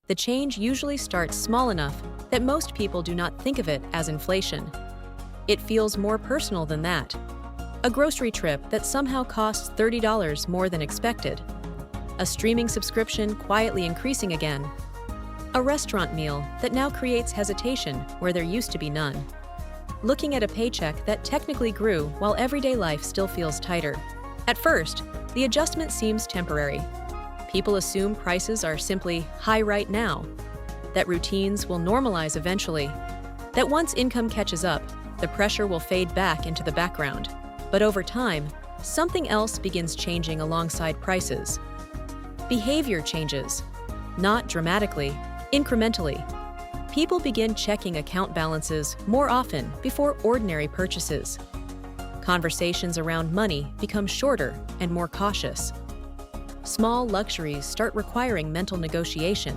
The change usually starts small enough that most people do not think of it as inflation. It feels more personal than that. A grocery trip that somehow costs $30 more than expected. A streaming subscription quietly increasing again. A restaurant meal that now creates hesitation where there used to be none. Looking at a paycheck that technically grew while everyday life still feels tighter. At first, the adjustment seems temporary. People assume prices are simply high right now, that routines will normalize eventually, that once income catches up, the pressure will fade back into the background. But over time, something else begins changing alongside prices. Behavior changes, not dramatically, incrementally. People begin checking account balances more often before ordinary purchases. Conversations around money become shorter and more cautious. Small luxuries start requiring mental negotiation.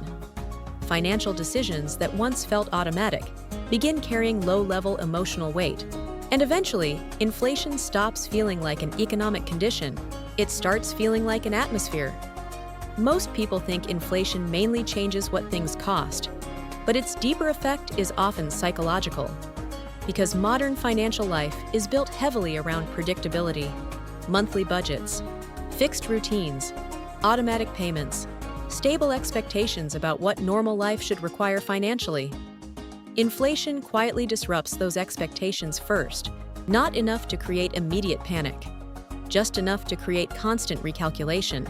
Financial decisions that once felt automatic begin carrying low-level emotional weight. And eventually, inflation stops feeling like an economic condition. It starts feeling like an atmosphere. Most people think inflation mainly changes what things cost, but its deeper effect is often psychological. Because modern financial life is built heavily around predictability, monthly budgets, fixed routines, automatic payments, stable expectations about what normal life should require financially. Inflation quietly disrupts those expectations first, not enough to create immediate panic, just enough to create constant recalculation.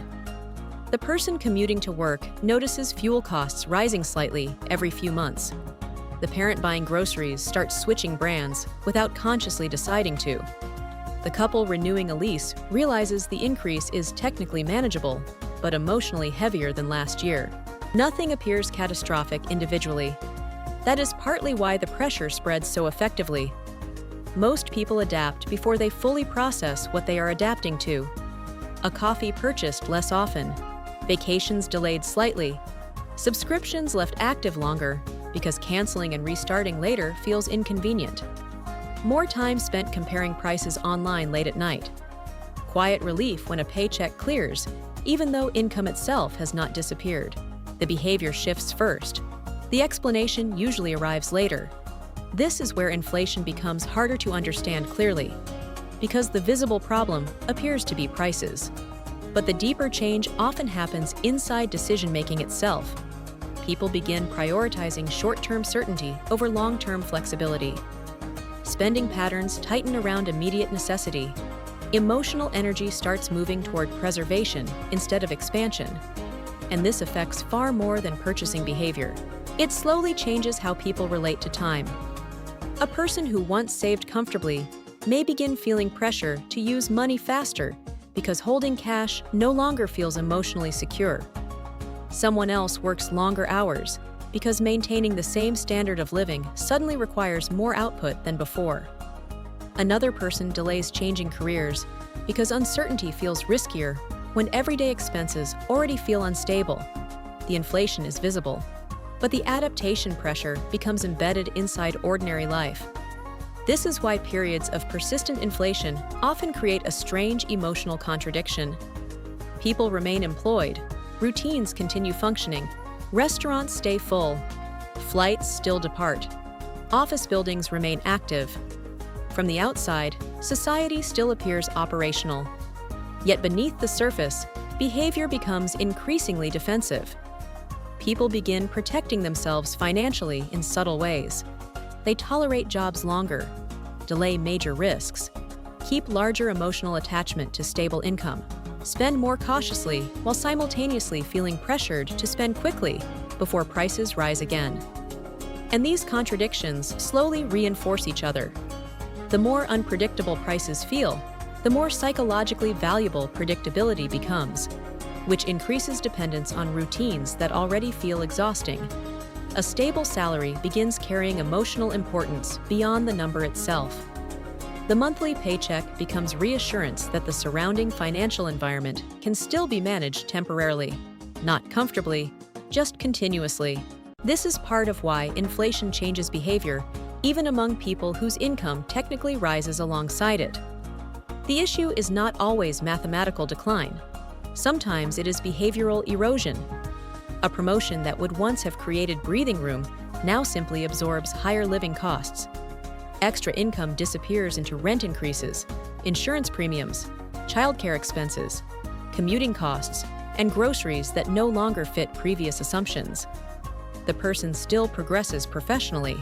The person commuting to work notices fuel costs rising slightly every few months. The parent buying groceries starts switching brands without consciously deciding to. The couple renewing a lease realizes the increase is technically manageable, but emotionally heavier than last year. Nothing appears catastrophic individually. That is partly why the pressure spreads so effectively. Most people adapt before they fully process what they are adapting to. A coffee purchased less often, vacations delayed slightly, subscriptions left active longer because canceling and restarting later feels inconvenient. More time spent comparing prices online late at night. Quiet relief when a paycheck clears, even though income itself has not disappeared. The behavior shifts first. The explanation usually arrives later. This is where inflation becomes harder to understand clearly, because the visible problem appears to be prices. But the deeper change often happens inside decision-making itself. People begin prioritizing short-term certainty over long-term flexibility. Spending patterns tighten around immediate necessity. Emotional energy starts moving toward preservation instead of expansion. And this affects far more than purchasing behavior. It slowly changes how people relate to time. A person who once saved comfortably may begin feeling pressure to use money faster because holding cash no longer feels emotionally secure. Someone else works longer hours because maintaining the same standard of living suddenly requires more output than before. Another person delays changing careers because uncertainty feels riskier when everyday expenses already feel unstable. The inflation is visible, but the adaptation pressure becomes embedded inside ordinary life. This is why periods of persistent inflation often create a strange emotional contradiction. People remain employed, routines continue functioning, restaurants stay full, flights still depart, office buildings remain active. From the outside, society still appears operational. Yet beneath the surface, behavior becomes increasingly defensive. People begin protecting themselves financially in subtle ways. They tolerate jobs longer, delay major risks, keep larger emotional attachment to stable income, spend more cautiously while simultaneously feeling pressured to spend quickly before prices rise again. And these contradictions slowly reinforce each other. The more unpredictable prices feel, the more psychologically valuable predictability becomes, which increases dependence on routines that already feel exhausting. A stable salary begins carrying emotional importance beyond the number itself. The monthly paycheck becomes reassurance that the surrounding financial environment can still be managed temporarily, not comfortably, just continuously. This is part of why inflation changes behavior, even among people whose income technically rises alongside it. The issue is not always mathematical decline. Sometimes it is behavioral erosion. A promotion that would once have created breathing room now simply absorbs higher living costs. Extra income disappears into rent increases, insurance premiums, childcare expenses, commuting costs, and groceries that no longer fit previous assumptions. The person still progresses professionally,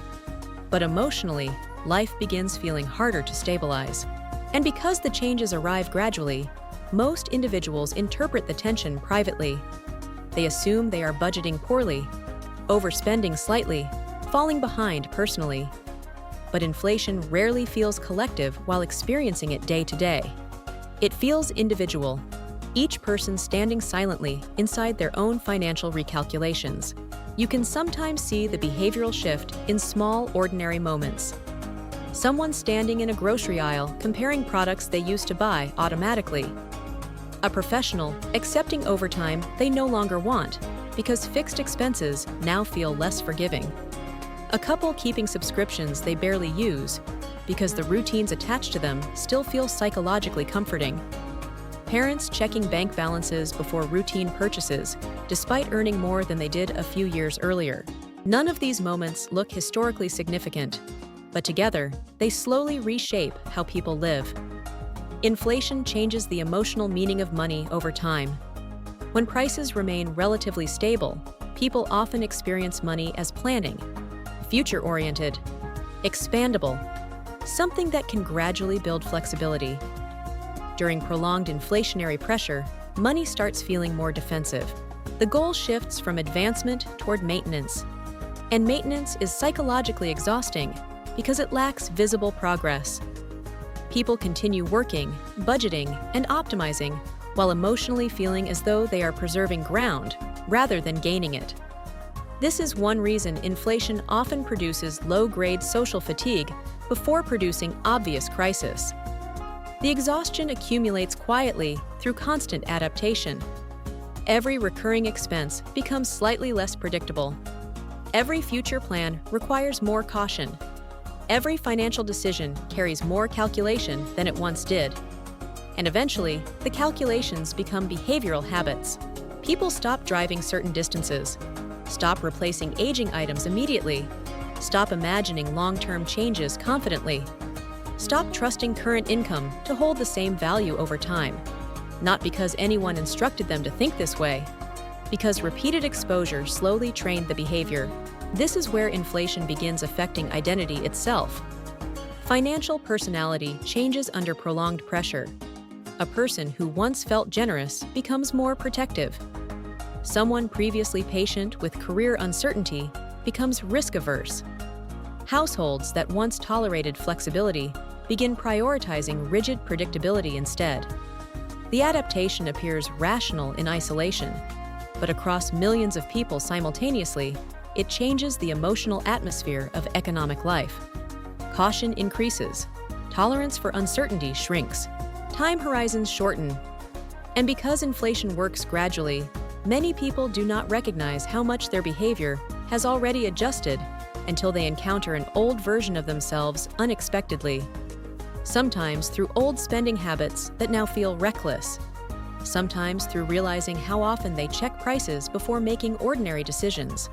but emotionally, life begins feeling harder to stabilize. And because the changes arrive gradually, most individuals interpret the tension privately. They assume they are budgeting poorly, overspending slightly, falling behind personally. But inflation rarely feels collective while experiencing it day to day. It feels individual, each person standing silently inside their own financial recalculations. You can sometimes see the behavioral shift in small, ordinary moments. Someone standing in a grocery aisle comparing products they used to buy automatically. A professional accepting overtime they no longer want because fixed expenses now feel less forgiving. A couple keeping subscriptions they barely use because the routines attached to them still feel psychologically comforting. Parents checking bank balances before routine purchases, despite earning more than they did a few years earlier. None of these moments look historically significant, but together, they slowly reshape how people live. Inflation changes the emotional meaning of money over time. When prices remain relatively stable, people often experience money as planning, future-oriented, expandable, something that can gradually build flexibility. During prolonged inflationary pressure, money starts feeling more defensive. The goal shifts from advancement toward maintenance. And maintenance is psychologically exhausting because it lacks visible progress. People continue working, budgeting, and optimizing while emotionally feeling as though they are preserving ground rather than gaining it. This is one reason inflation often produces low-grade social fatigue before producing obvious crisis. The exhaustion accumulates quietly through constant adaptation. Every recurring expense becomes slightly less predictable. Every future plan requires more caution. Every financial decision carries more calculation than it once did. And eventually, the calculations become behavioral habits. People stop driving certain distances, stop replacing aging items immediately, stop imagining long-term changes confidently, stop trusting current income to hold the same value over time. Not because anyone instructed them to think this way, because repeated exposure slowly trained the behavior. This is where inflation begins affecting identity itself. Financial personality changes under prolonged pressure. A person who once felt generous becomes more protective. Someone previously patient with career uncertainty becomes risk-averse. Households that once tolerated flexibility begin prioritizing rigid predictability instead. The adaptation appears rational in isolation, but across millions of people simultaneously, it changes the emotional atmosphere of economic life. Caution increases, tolerance for uncertainty shrinks, time horizons shorten. And because inflation works gradually, many people do not recognize how much their behavior has already adjusted until they encounter an old version of themselves unexpectedly. Sometimes through old spending habits that now feel reckless. Sometimes through realizing how often they check prices before making ordinary decisions.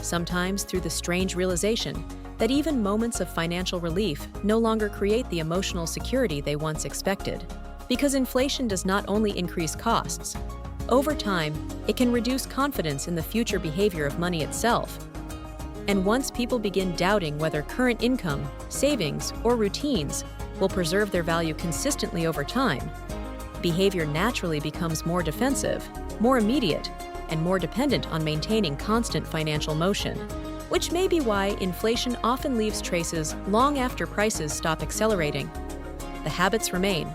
Sometimes through the strange realization that even moments of financial relief no longer create the emotional security they once expected. Because inflation does not only increase costs, over time, it can reduce confidence in the future behavior of money itself. And once people begin doubting whether current income, savings, or routines will preserve their value consistently over time, behavior naturally becomes more defensive, more immediate, and more dependent on maintaining constant financial motion. Which may be why inflation often leaves traces long after prices stop accelerating. The habits remain,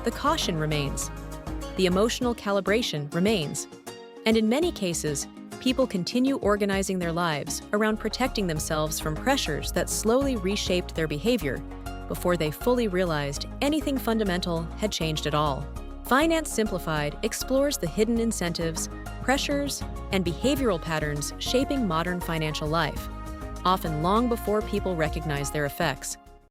the caution remains, the emotional calibration remains, and in many cases, people continue organizing their lives around protecting themselves from pressures that slowly reshaped their behavior before they fully realized anything fundamental had changed at all. Finance Simplified explores the hidden incentives, pressures, and behavioral patterns shaping modern financial life, often long before people recognize their effects.